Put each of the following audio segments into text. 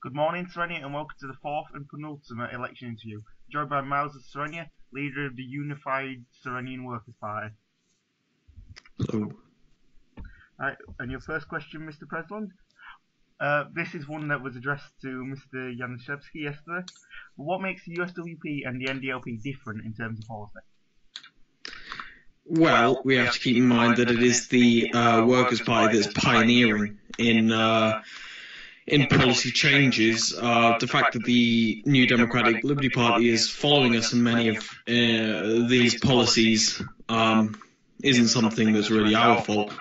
Good morning, Sorrenia, and welcome to the fourth and penultimate election interview, joined by Miles of Sorrenia, leader of the Unified Sorrenian Workers' Party. Hello. Right, and your first question, Mr. President? This is one that was addressed to Mr. Januszewski yesterday. What makes the USWP and the NDLP different in terms of policy? Well, we have to keep in mind that it is the Workers' Party that's pioneering in policy changes. The fact that the New Democratic Liberty Party is following us in many of these policies isn't something that's really our fault.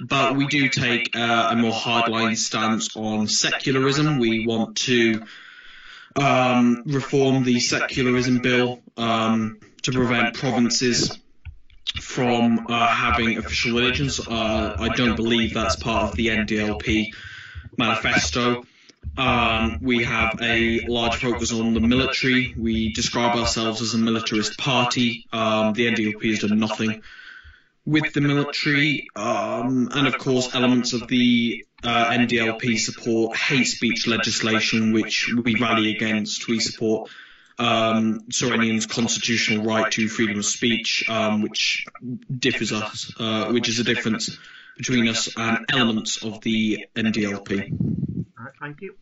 But we do take a more hardline stance on secularism. We want to reform the secularism bill to prevent provinces from having official religions. I don't believe that's part of the NDLP manifesto. We have a large focus on the military. We describe ourselves as a militarist party. The NDLP has done nothing with the military, and of course elements of the NDLP support hate speech legislation, which we rally against. We support Sorrenian's constitutional right to freedom of speech, which differs us, which is a difference between us and elements of the NDLP. All right, thank you.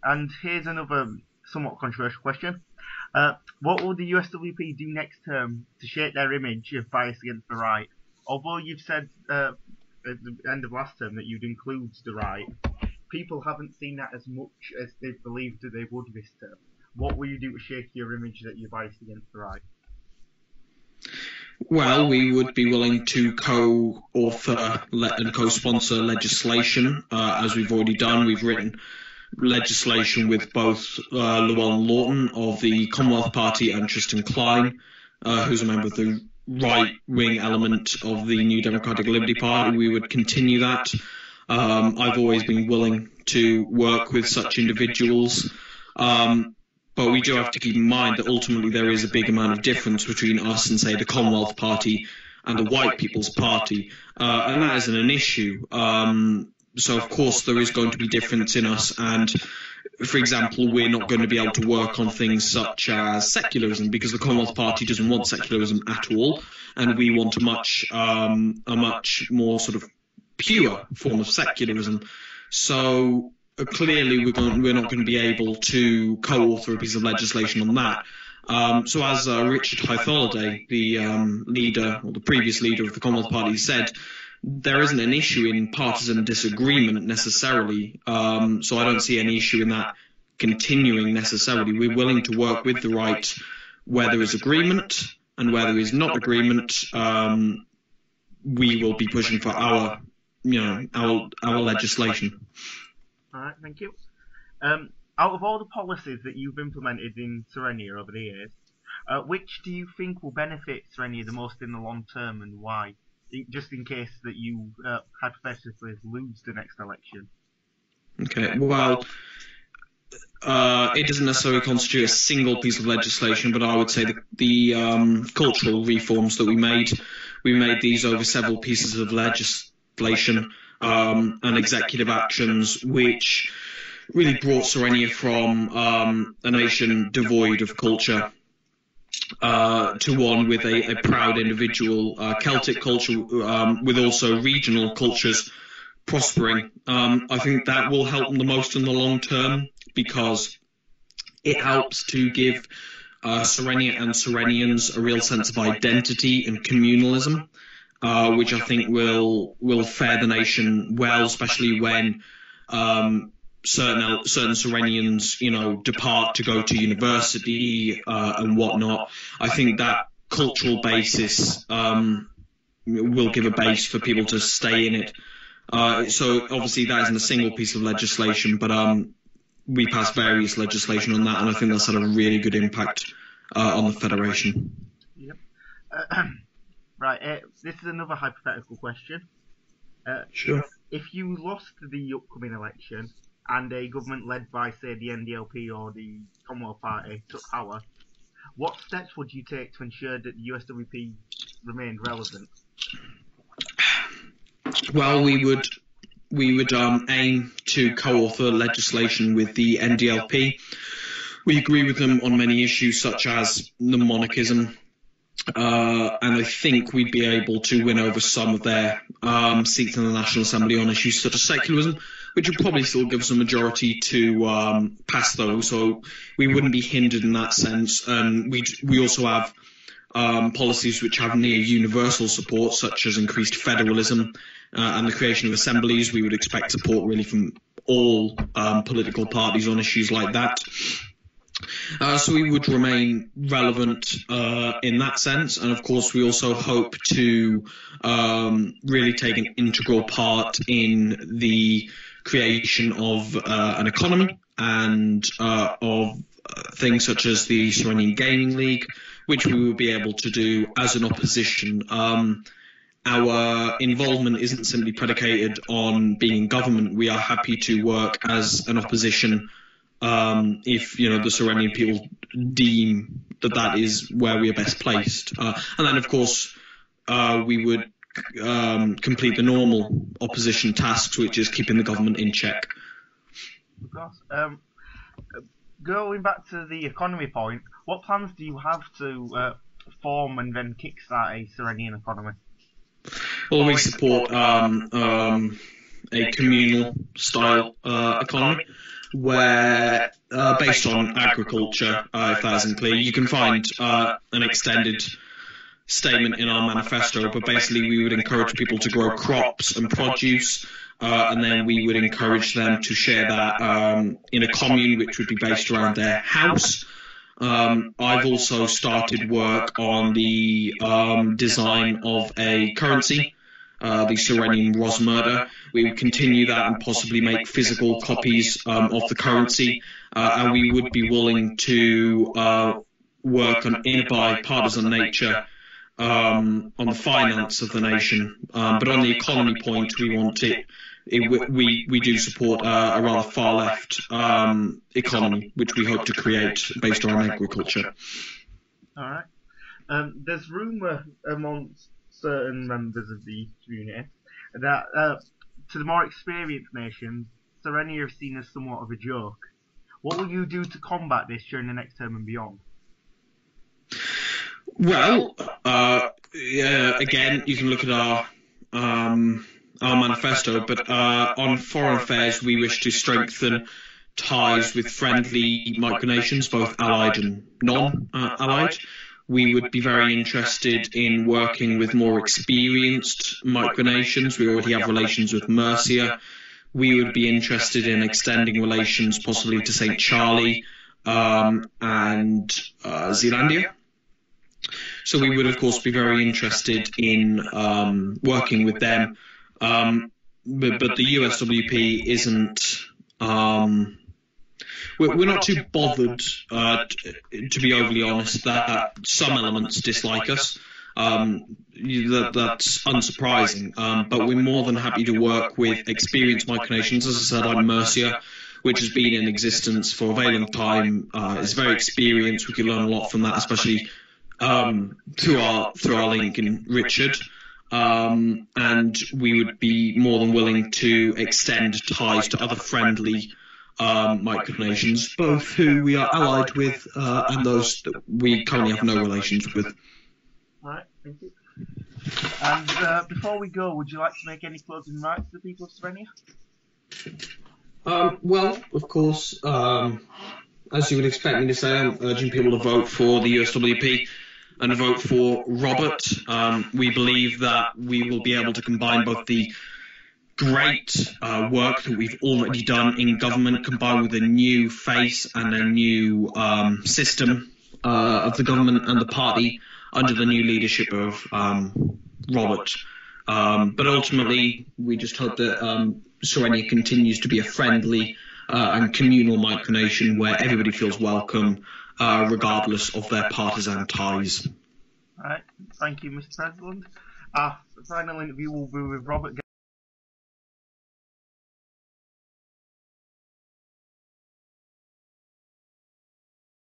And here's another somewhat controversial question. What will the USWP do next term to shape their image of bias against the right? Although you've said at the end of last term that you'd include the right, people haven't seen that as much as they believed that they would this term. What will you do to shake your image that you're biased against the right? Well, we would be willing to co-author and co-sponsor legislation, as we've already done. We've written legislation with both Llewellyn Lawton of the Commonwealth Party and Tristan Klein, who's a member of the right-wing element of the New Democratic Liberty Party. We would continue that. I've always been willing to work with such individuals. But we do have to keep in mind that ultimately there is a big amount of difference between us and, say, the Commonwealth Party and the White People's Party, and that isn't an issue. So, of course, there is going to be difference in us, and, for example, we're not going to be able to work on things such as secularism, because the Commonwealth Party doesn't want secularism at all, and we want a much more sort of pure form of secularism. So clearly, we're not going to be able to co-author a piece of legislation on that. So as Richard Hytholiday, the leader, or the previous leader of the Commonwealth Party, said, there isn't an issue in partisan disagreement necessarily. So I don't see any issue in that continuing necessarily. We're willing to work with the right where there is agreement, and where there is not agreement, we will be pushing for our legislation. All right, thank you. Out of all the policies that you've implemented in Sorrenia over the years, which do you think will benefit Sorrenia the most in the long term, and why? Just in case that you hypothetically lose the next election. Okay, well, it doesn't necessarily constitute a single piece of legislation, but I would say that the cultural reforms that we made these over several pieces of legislation and executive actions, which really brought Sorrenia from a nation devoid of culture to one with a proud individual Celtic culture, with also regional cultures prospering. I think that will help them the most in the long term, because it helps to give Sorrenia and Sorrenians a real sense of identity and communalism, which I think will fare the nation well, especially when certain Sorrenians, depart to go to university and whatnot. I think that cultural basis will give a base for people to stay in it. So obviously that isn't a single piece of legislation, but we passed various legislation on that, and I think that's had a really good impact on the Federation. Yep. Right, this is another hypothetical question. Sure. If you lost the upcoming election and a government led by, say, the NDLP or the Commonwealth Party took power, what steps would you take to ensure that the USWP remained relevant? Well, we would we would aim to co-author legislation with the NDLP. We agree with them on many issues such as the monarchism, and I think we'd be able to win over some of their seats in the National Assembly on issues such as secularism, which would probably still give us a majority to pass those, so we wouldn't be hindered in that sense. And we also have policies which have near universal support, such as increased federalism and the creation of assemblies. We would expect support really from all political parties on issues like that. So we would remain relevant in that sense, and of course we also hope to really take an integral part in the creation of an economy and of things such as the Sorrenian Gaming League, which we will be able to do as an opposition. Our involvement isn't simply predicated on being in government. We are happy to work as an opposition if the Sorrenian people deem that is where we are best placed. And then, of course, we would complete the normal opposition tasks, which is keeping the government in check. Of course. Going back to the economy point, what plans do you have to form and then kickstart a Sorrenian economy? Well, we support a communal style economy where, based on agriculture, if that isn't clear, you can find an extended statement in our manifesto, but basically we would encourage people to grow crops and produce, and then we would encourage them to share that in a commune which would be based around their house. I've also started work on the design of a currency, the Sorrenian Rosmerta. We would continue that and possibly make physical copies of the currency, and we would be willing to work in a bipartisan nature on the finance of the nation. But on the economy point, we want we do support a rather far left economy, which we hope to create based on agriculture. All right. There's rumour amongst certain members of the community that to the more experienced nations, Sorrenia is seen as somewhat of a joke. What will you do to combat this during the next term and beyond? Well, again, you can look at our manifesto, but on foreign affairs, we wish to strengthen ties with friendly micronations, both allied and non-allied. We would be very interested in working with more experienced micronations. We already have relations with Mercia. We would be interested in extending relations possibly to St. Charlie and Zealandia. So we would, of course, be very interested in working with them. But the USWP isn't... We're not too bothered, to be overly honest, that some elements dislike us. That's unsurprising, but we're more than happy to work with experienced micronations, as I said, like Mercia, which has been in existence for a very long time. It's very experienced. We can learn a lot from that, especially through our link in Richard. And we would be more than willing to extend ties to other friendly micronations, both who we are allied with and those that we currently have no relations with. All right, thank you. And before we go, would you like to make any closing remarks to the people of Sorrenia? Well, of course, as you would expect me to say, I'm urging people to vote for the USWP and vote for Robert. We believe that we will be able to combine both the great work that we've already done in government, combined with a new face and a new system of the government and the party under the new leadership of Robert. But ultimately, we just hope that Sorrenia continues to be a friendly and communal micronation where everybody feels welcome, regardless of their partisan ties. All right, thank you, Mr. President. Our final interview will be with Robert.